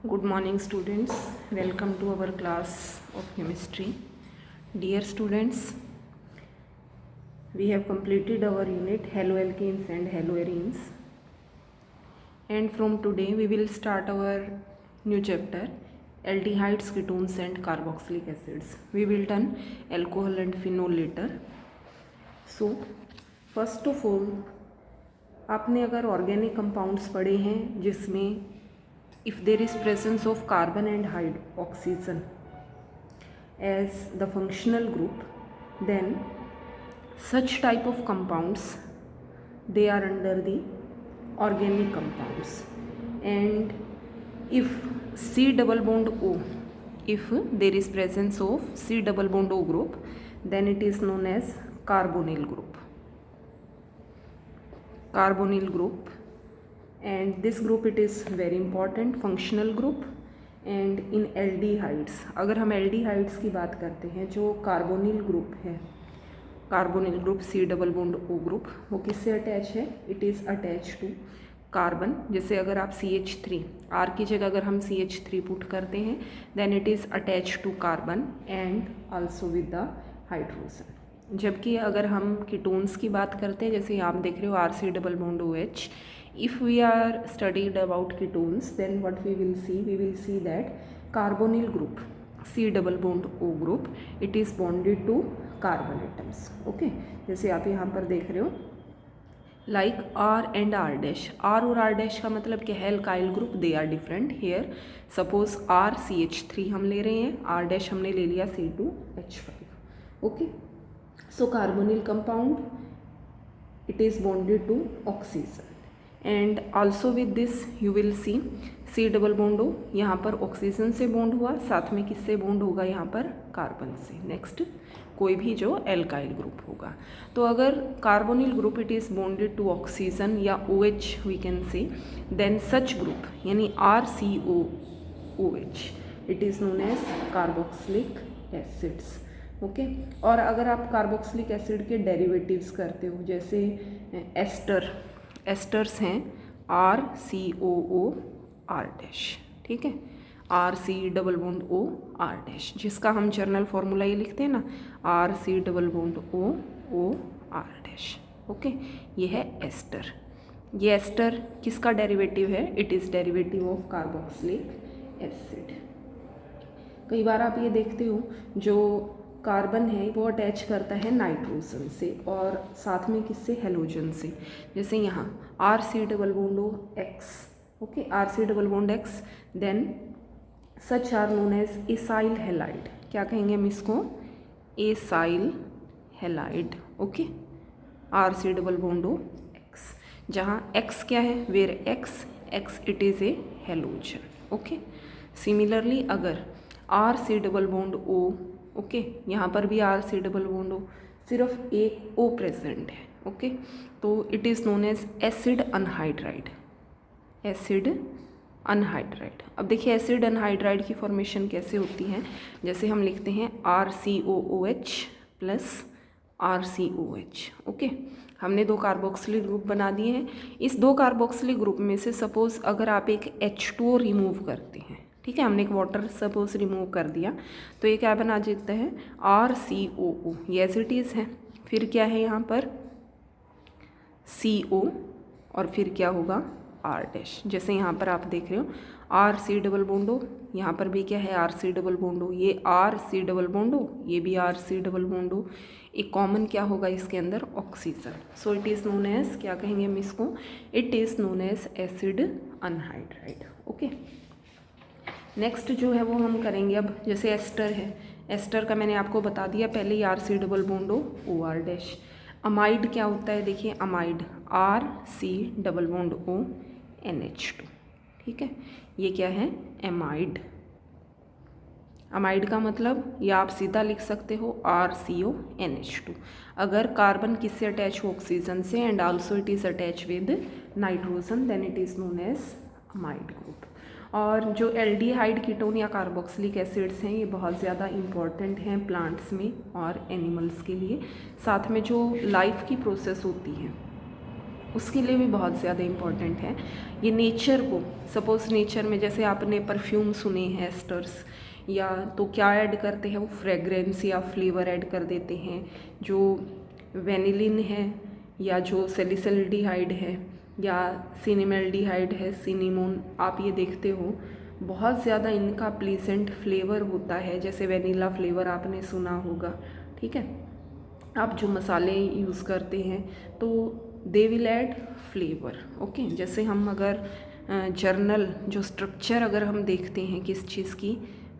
Good morning students, welcome to our class of chemistry. Dear students, we have completed our unit haloalkanes and haloarenes, and from today we will start our new chapter aldehydes, ketones and carboxylic acids. We will done alcohol and phenol later. So first of all, आपने अगर organic compounds पढ़े हैं जिसमें if there is presence of carbon and oxygen as the functional group, then such type of compounds, they are under the organic compounds. And if C double bond O, if there is presence of C double bond O group, then it is known as carbonyl group. Carbonyl group, and this group it is very important functional group. And in aldehydes, अगर हम aldehydes की बात करते हैं, जो carbonyl group है, carbonyl group C double bond O ग्रुप, वो किससे अटैच है? It is attach to carbon. जैसे अगर आप CH3 R की जगह अगर हम CH3 पुट करते हैं, then it is attach to carbon and also with the hydrogen. जबकि अगर हम कीटोन्स की बात करते हैं, जैसे आप देख रहे हो RC double bond OH, if we are studied about ketones, then what we will see that carbonyl group C double bond O group, it is bonded to carbon atoms. Okay, जैसे आप यहाँ पर देख रहे हो like R and R dash. R और R dash का मतलब क्या है? alkyl group, they are different. Here suppose R CH3 हम ले रहे हैं, R dash हमने ले लिया C2H5. Okay, so carbonyl compound, it is bonded to oxygen. And also with this you will see C double bond O यहाँ पर oxygen से बॉन्ड हुआ, साथ में किससे बॉन्ड होगा? यहाँ पर कार्बन से. नेक्स्ट कोई भी जो एल्काइल ग्रुप होगा. तो अगर carbonyl group it is bonded to oxygen या OH we can say, then such group यानी RCOOH it is known as carboxylic acids. Okay, और अगर आप कार्बोक्सिलिक एसिड के डेरिवेटिव्स करते हो, जैसे एस्टर्स हैं RCOOR डैश, ठीक है, RC double bond OR dash, जिसका हम जर्नल फॉर्मूला ये लिखते हैं ना, RC double bond OR dash. Okay, ये है एस्टर. ये एस्टर किसका डेरिवेटिव है? It is derivative of carboxylic acid. कई बार आप ये देखते हो जो कार्बन है वो अटैच करता है नाइट्रोजन से और साथ में किससे? हेलोजन से. जैसे यहाँ RC डबल बॉन्ड X. ओके, RC double bond X, then such are known as acyl halide. क्या कहेंगे हम इसको? Acyl halide. Okay, RC double bond X, जहाँ X क्या है? Where X it is a halogen. Okay, similarly अगर RC double bond O, okay, यहाँ पर भी RC डबल बॉन्ड O, सिर्फ एक O प्रेजेंट है. ओके, तो it is known as acid anhydride. Acid anhydride. अब देखिए एसिड अनहाइड्राइड की फॉर्मेशन कैसे होती है. जैसे हम लिखते हैं RCOOH प्लस RCOH. ओके, हमने दो कार्बोक्सिलिक ग्रुप बना दिए हैं. इस दो कार्बोक्सिलिक ग्रुप में से सपोज अगर आप एक H2O रिमूव करते हैं, ठीक है, हमने एक वाटर सपोज रिमूव कर दिया, तो ये क्या बना देता है? RCOO. ये एज इट इज़ है. फिर क्या है यहाँ पर? CO, और फिर क्या होगा? R dash. जैसे यहाँ पर आप देख रहे हो RC डबल बॉन्ड O, यहाँ पर भी क्या है? RC double bond O. ये RC डबल बॉन्ड O, ये भी RC डबल बॉन्ड O. एक कॉमन क्या होगा इसके अंदर? Oxygen. So it is known as, क्या कहेंगे हम इसको? It is known as acid anhydride. Okay, next जो है वो हम करेंगे अब. जैसे एस्टर है, एस्टर का मैंने आपको बता दिया पहले ही, RC double bond OR dash. Amide क्या होता है? देखिए amide RC double bond O NH2. ठीक है, ये क्या है? एमाइड. अमाइड का मतलब या आप सीधा लिख सकते हो RCO NH2. अगर कार्बन किससे अटैच हो? ऑक्सीजन से, and also it is attach with nitrogen, then it is known as amide group. और जो एल्डिहाइड कीटोन या कार्बोक्सिलिक एसिड्स हैं, ये बहुत ज़्यादा इम्पॉर्टेंट हैं प्लांट्स में और एनिमल्स के लिए. साथ में जो लाइफ की प्रोसेस होती है उसके लिए भी बहुत ज़्यादा इम्पॉर्टेंट है। ये नेचर को, सपोज़ नेचर में जैसे आपने परफ्यूम सुने हैं एस्टर्स, या तो क्या ऐड करते हैं वो फ्रेगरेंस या फ्लेवर ऐड कर देते हैं। जो वेनिलिन है या जो सैलिसिल्डिहाइड है या सिनेमल्डिहाइड है, सिनेमोन, आप ये देखते हो बहुत ज़्यादा इनका प्लीजेंट फ्लेवर होता है, जैसे वेनिला फ्लेवर आपने सुना होगा। ठीक है, आप जो मसाले यूज़ करते हैं तो they will add flavour. Okay, जैसे हम अगर जर्नल जो स्ट्रक्चर अगर हम देखते हैं किस चीज़ की,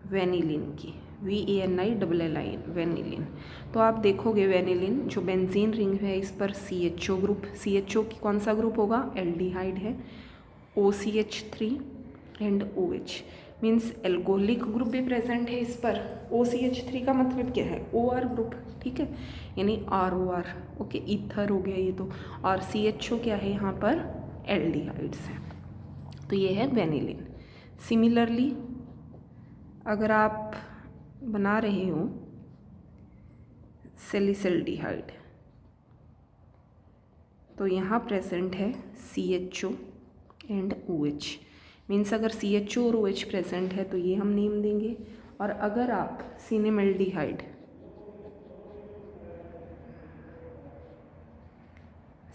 वेनिलिन की, VANILLIN, वेनिलिन, तो आप देखोगे वेनिलिन जो बेंजीन रिंग है इस पर CHO ग्रुप, CHO की कौन सा ग्रुप होगा, एल्डिहाइड है, OCH3 and OH means alcoholic group भी प्रेजेंट है इस पर। OCH3 का मतलब क्या है, OR ग्रुप। ठीक है, यानी ROR। ओके, ईथर हो गया ये तो। और CHO क्या है यहाँ पर, एल्डिहाइड्स है। तो ये है वेनिलिन। सिमिलरली अगर आप बना रहे हो सैलिसिल्डिहाइड, तो यहाँ प्रेजेंट है CHO एंड OH मीन्स अगर CHO और OH प्रेजेंट है तो ये हम नेम देंगे। और अगर आप cinnamaldehyde,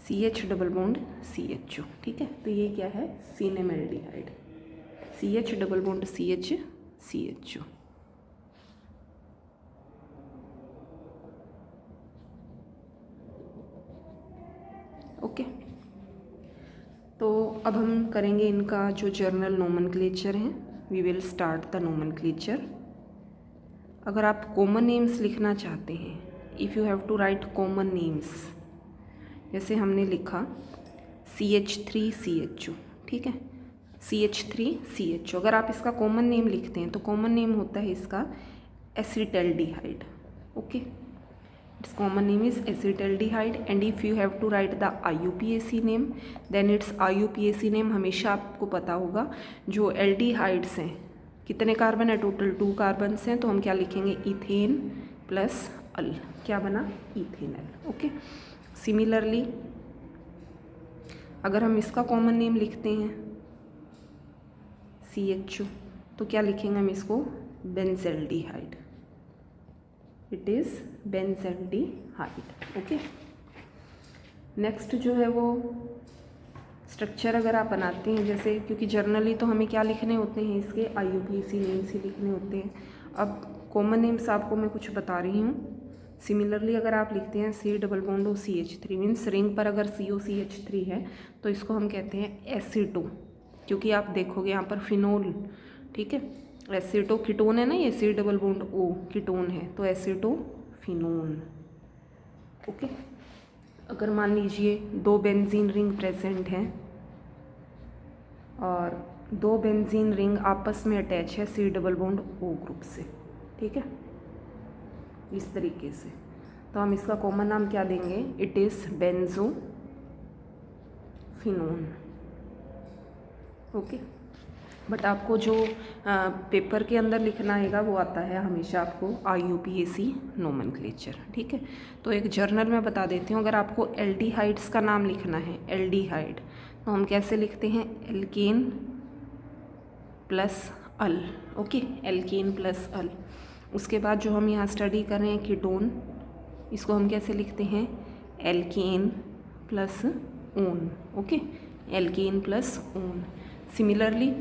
CH double bond CHO, ठीक है, तो ये क्या है, cinnamaldehyde, CH double bond CH CHO। Okay, तो अब हम करेंगे इनका जो जर्नल नोमेनक्लेचर है। We will start the nomenclature. अगर आप कॉमन नेम्स लिखना चाहते हैं, if you have to write common names, जैसे हमने लिखा CH3CHO, ठीक है, CH3CHO, अगर आप इसका कॉमन नेम लिखते हैं तो कॉमन नेम होता है इसका acetaldehyde. Okay, its common name is acetaldehyde, and if you have to write the IUPAC name, then its IUPAC name हमेशा आपको पता होगा। जो एल्डिहाइड्स हैं, कितने कार्बन है टोटल, 2 कार्बन्स हैं, तो हम क्या लिखेंगे, इथेन प्लस अल, क्या बना, इथेनल। ओके, सिमिलरली अगर हम इसका कॉमन नेम लिखते हैं CHO, तो क्या लिखेंगे हम इसको, benzaldehyde, it is benzaldehyde. Okay, next जो है वो स्ट्रक्चर अगर आप बनाते हैं, जैसे क्योंकि जर्नली तो हमें क्या लिखने होते हैं, इसके IUPAC नेम्स ही लिखने होते हैं। अब कॉमन नेम्स आपको मैं कुछ बता रही हूँ। सिमिलरली अगर आप लिखते हैं C double bond OCH3 means ring पर अगर COCH3 है तो इसको हम कहते हैं एसिटो, क्योंकि आप देखोगे यहाँ पर फिनोल, ठीक है, एसिटो कीटोन है ना, ये C double bond O ketone है, तो एसिटो फिनोन। ओके, अगर मान लीजिए 2 बेंजीन रिंग प्रेजेंट हैं और 2 बेंजीन रिंग आपस में अटैच है C double bond O group से, ठीक है, इस तरीके से, तो हम इसका कॉमन नाम क्या देंगे, it is benzophenone. Okay, but आपको जो पेपर के अंदर लिखना आएगा वो आता है हमेशा आपको IUPAC नोमेनक्लेचर। ठीक है, तो एक जर्नल में बता देती हूँ, अगर आपको एल्डिहाइड्स का नाम लिखना है, एल्डिहाइड, तो हम कैसे लिखते हैं, एल्केन प्लस अल। ओके, एल्केन प्लस अल। उसके बाद जो हम यहाँ स्टडी कर रहे हैं कीटोन, इसको हम कैसे लिखते हैं, alkane plus one. Okay, alkene plus one. Similarly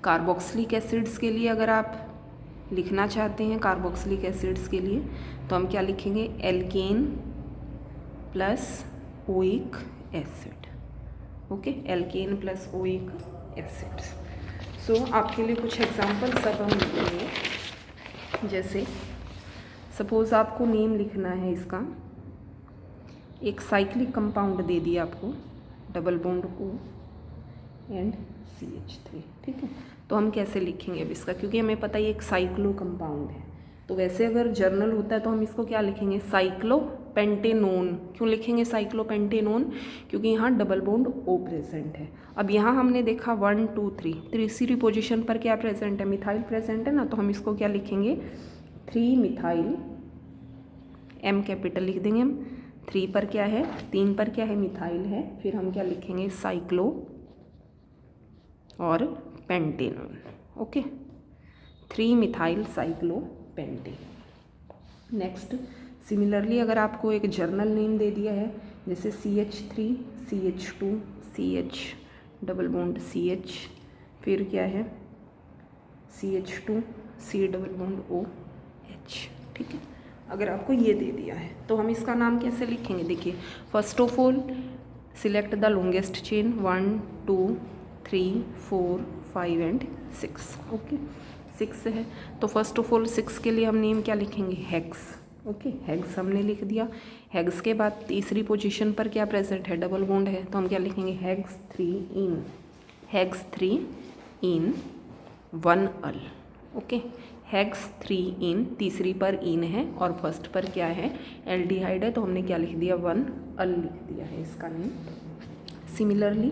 carboxylic acids के लिए अगर आप लिखना चाहते हैं, कार्बोक्सिलिक एसिड्स के लिए, तो हम क्या लिखेंगे, alkene plus oic acid. Okay, alkene plus oic acids. So आपके लिए कुछ एग्जांपल्स अब हम लिखेंगे। जैसे सपोज़ आपको नेम लिखना है इसका, एक साइक्लिक कंपाउंड दे दिया आपको, double bond O and CH3, ठीक है, तो हम कैसे लिखेंगे अब इसका, क्योंकि हमें पता है ये एक साइक्लो कंपाउंड है, तो वैसे अगर जर्नल होता है तो हम इसको क्या लिखेंगे, साइक्लोपेंटेनोन। क्यों लिखेंगे साइक्लोपेंटेनोन, क्योंकि यहाँ डबल बॉन्ड O प्रेजेंट है। अब यहाँ हमने देखा 1 2 3, तीसरी पोजीशन पर क्या प्रेजेंट है, मिथाइल प्रेजेंट है ना, तो हम इसको क्या लिखेंगे, 3 मिथाइल, M कैपिटल लिख देंगे हम, 3 पर क्या है, 3 पर क्या है, मिथाइल है, फिर हम क्या लिखेंगे, साइक्लो और pentanone. Okay, 3 methyl cyclo pentanone. Next similarly अगर आपको एक जर्नल नेम दे दिया है जैसे CH3 CH2 CH double bond CH, फिर क्या है CH2 C double bond OH, ठीक है, अगर आपको ये दे दिया है तो हम इसका नाम कैसे लिखेंगे, देखिए first of all select the longest chain 1 2 3 4 5 and 6। Okay, 6 है तो फर्स्ट ऑफ ऑल 6 के लिए हम नेम क्या लिखेंगे, हेक्स। ओके, हेक्स हमने लिख दिया। हेक्स के बाद तीसरी पोजीशन पर क्या प्रेजेंट है, डबल बॉन्ड है, तो हम क्या लिखेंगे, हेक्स 3 इन, हेक्स 3 इन 1 अल। ओके, हेक्स 3 इन, तीसरी पर इन है और फर्स्ट पर क्या है, एल्डिहाइड है, तो हमने क्या लिख दिया, 1 अल लिख दिया है इसका name. Similarly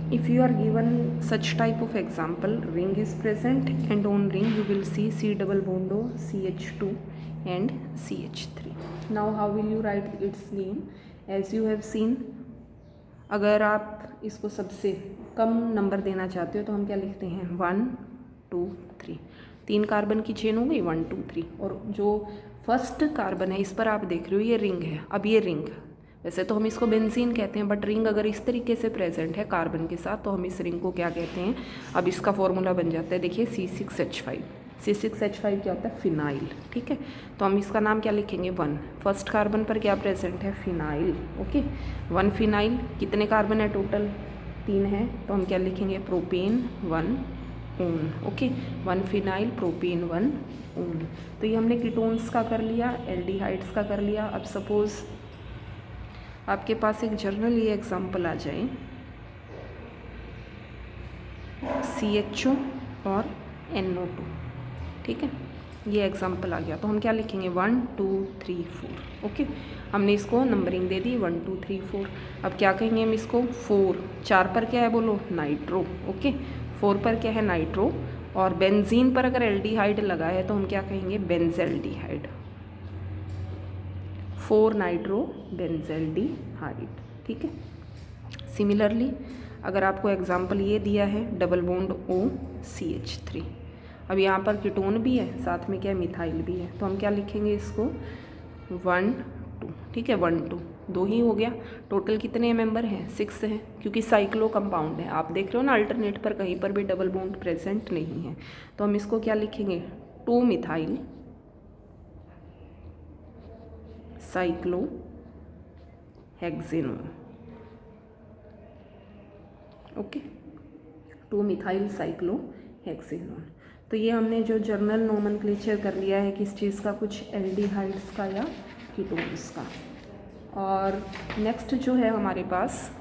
if you are given such type of example, ring is present and on ring you will see C double bond O, CH2 and CH3. Now how will you write its name? As you have seen, अगर आप इसको सबसे कम number देना चाहते हो तो हम क्या लिखते हैं, 1 2 3, 3 कार्बन की चेन हो गई 1 2 3, और जो फर्स्ट कार्बन है इस पर आप देख रहे हो ये रिंग है। अब ये रिंग, वैसे तो हम इसको बेंजीन कहते हैं, बट रिंग अगर इस तरीके से प्रेजेंट है कार्बन के साथ तो हम इस रिंग को क्या कहते हैं, अब इसका फॉर्मूला बन जाता है, देखिए C6H5। C6H5 क्या होता है, फिनाइल। ठीक है, तो हम इसका नाम क्या लिखेंगे, 1, फर्स्ट कार्बन पर क्या प्रेजेंट है, फिनाइल। ओके, 1 फिनाइल, कितने कार्बन है टोटल, 3 है, तो हम क्या लिखेंगे, propane 1 own. Okay, 1 phenyl propane 1 own. तो ये हमने कीटोन्स का कर लिया, एल्डिहाइड्स का कर लिया। अब सपोज आपके पास एक जर्नल ये एग्जाम्पल आ जाए, CHO और NO2, ठीक है, ये एग्जाम्पल आ गया, तो हम क्या लिखेंगे, 1 2 3 4। ओके, हमने इसको नंबरिंग दे दी 1 2 3 4। अब क्या कहेंगे हम इसको, 4 पर क्या है बोलो, नाइट्रो। ओके, 4 पर क्या है, नाइट्रो, और बेंजीन पर अगर एल्डिहाइड लगा है तो हम क्या कहेंगे, बेंजेल्डिहाइड, 4 नाइट्रो बेंजेल्डिहाइड। ठीक है, सिमिलरली अगर आपको एग्जाम्पल ये दिया है, डबल बॉन्ड O CH3, अब यहाँ पर कीटोन भी है, साथ में क्या है, मिथाइल भी है, तो हम क्या लिखेंगे इसको, 1 2। ठीक है, 1 2, 2 ही हो गया। टोटल कितने मेंबर हैं, 6 हैं, क्योंकि साइक्लो कंपाउंड है। आप देख रहे हो ना, अल्टरनेट पर कहीं पर भी डबल बॉन्ड प्रेजेंट नहीं है, तो हम इसको क्या लिखेंगे, 2 methyl cyclohexanone. Okay, 2 methyl cyclohexanone. तो ये हमने जो जर्नल नोमेनक्लेचर कर लिया है किस चीज़ का, कुछ एल्डिहाइड्स का या कीटोन्स का। और नेक्स्ट जो है हमारे पास